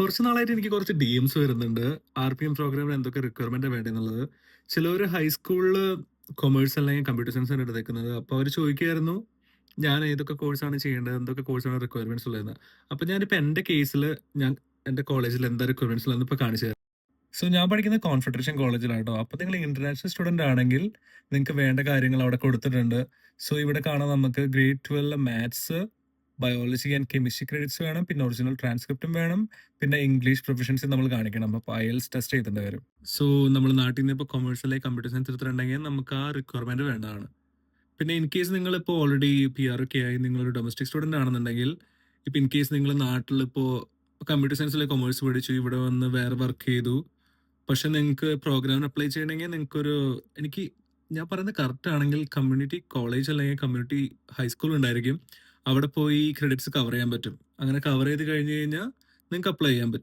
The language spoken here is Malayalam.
കുറച്ച് നാളായിട്ട് എനിക്ക് കുറച്ച് ഡിഎംസ് വരുന്നുണ്ട്. ആർപിഎം പ്രോഗ്രാമിന് എന്തൊക്കെ റിക്വയർമെന്റാ വേണ്ടേന്നുള്ളത്. ചിലവര് ഹൈസ്കൂളില് കൊമേഴ്സ് അല്ലെങ്കിൽ കമ്പ്യൂട്ടർ സയൻസാണ് എടുത്തേക്കുന്നത്. അപ്പൊ അവര് ചോദിക്കുവായിരുന്നു, ഞാൻ ഏതൊക്കെ കോഴ്സാണ് ചെയ്യേണ്ടത്? എന്തൊക്കെ കോഴ്സാണ് റിക്വയർമെന്റ്സ് ഉള്ളതെന്ന്. അപ്പൊ ഞാനിപ്പോ എന്റെ കേസില് ഞാൻ എന്റെ കോളേജിൽ എന്താ റിക്വയർമെന്റ്സ് ഉള്ളതെന്ന് ഇപ്പൊ കാണിച്ചു തരാം. സോ ഞാൻ പഠിക്കുന്നത് കോൺഫെഡറേഷൻ കോളേജിലാട്ടോ. അപ്പൊ നിങ്ങൾ ഇന്റർനാഷണൽ സ്റ്റുഡന്റ് ആണെങ്കിൽ നിങ്ങൾക്ക് വേണ്ട കാര്യങ്ങൾ അവിടെ കൊടുത്തിട്ടുണ്ട്. സോ ഇവിടെ കാണാം നമുക്ക് grade 12 maths, biology and chemistry credits വേണം. പിന്നെ ഒറിജിനൽ ട്രാൻസ്ക്രിപ്റ്റും വേണം. പിന്നെ ഇംഗ്ലീഷ് പ്രൊഫഷൻസി നമ്മൾ കാണിക്കണം. അപ്പൊ IELTS ടെസ്റ്റ് ചെയ്തിട്ട് വരും. സോ നമ്മൾ നാട്ടിൽ നിന്ന് ഇപ്പോൾ കൊമേഴ്സിലേക്ക് കമ്പ്യൂട്ടർ സയൻസ് എടുത്തിട്ടുണ്ടെങ്കിൽ നമുക്ക് ആ റിക്വയർമെന്റ് വേണ്ടതാണ്. പിന്നെ ഇൻ കേസ് നിങ്ങളിപ്പോൾ ഓൾറെഡി PR ഒക്കെ ആയി നിങ്ങളൊരു ഡൊമസ്റ്റിക് സ്റ്റുഡന്റ് ആണെന്നുണ്ടെങ്കിൽ, ഇപ്പൊ ഇൻ കേസ് നിങ്ങൾ നാട്ടിലിപ്പോ കമ്പ്യൂട്ടർ സയൻസിലെ കൊമേഴ്സ് പഠിച്ചു ഇവിടെ വന്ന് വേറെ വർക്ക് ചെയ്തു, പക്ഷെ നിങ്ങൾക്ക് പ്രോഗ്രാമിന് അപ്ലൈ ചെയ്യണമെങ്കിൽ നിങ്ങൾക്കൊരു എനിക്ക് ഞാൻ പറയുന്നത് കറക്റ്റ് ആണെങ്കിൽ കമ്മ്യൂണിറ്റി കോളേജ് അല്ലെങ്കിൽ കമ്മ്യൂണിറ്റി ഹൈസ്കൂൾ ഉണ്ടായിരിക്കും. അവിടെ പോയി ക്രെഡിറ്റ്സ് കവർ ചെയ്യാൻ പറ്റും. അങ്ങനെ കവർ ചെയ്ത് കഴിഞ്ഞ് കഴിഞ്ഞാൽ നിങ്ങൾക്ക് അപ്ലൈ ചെയ്യാൻ പറ്റും.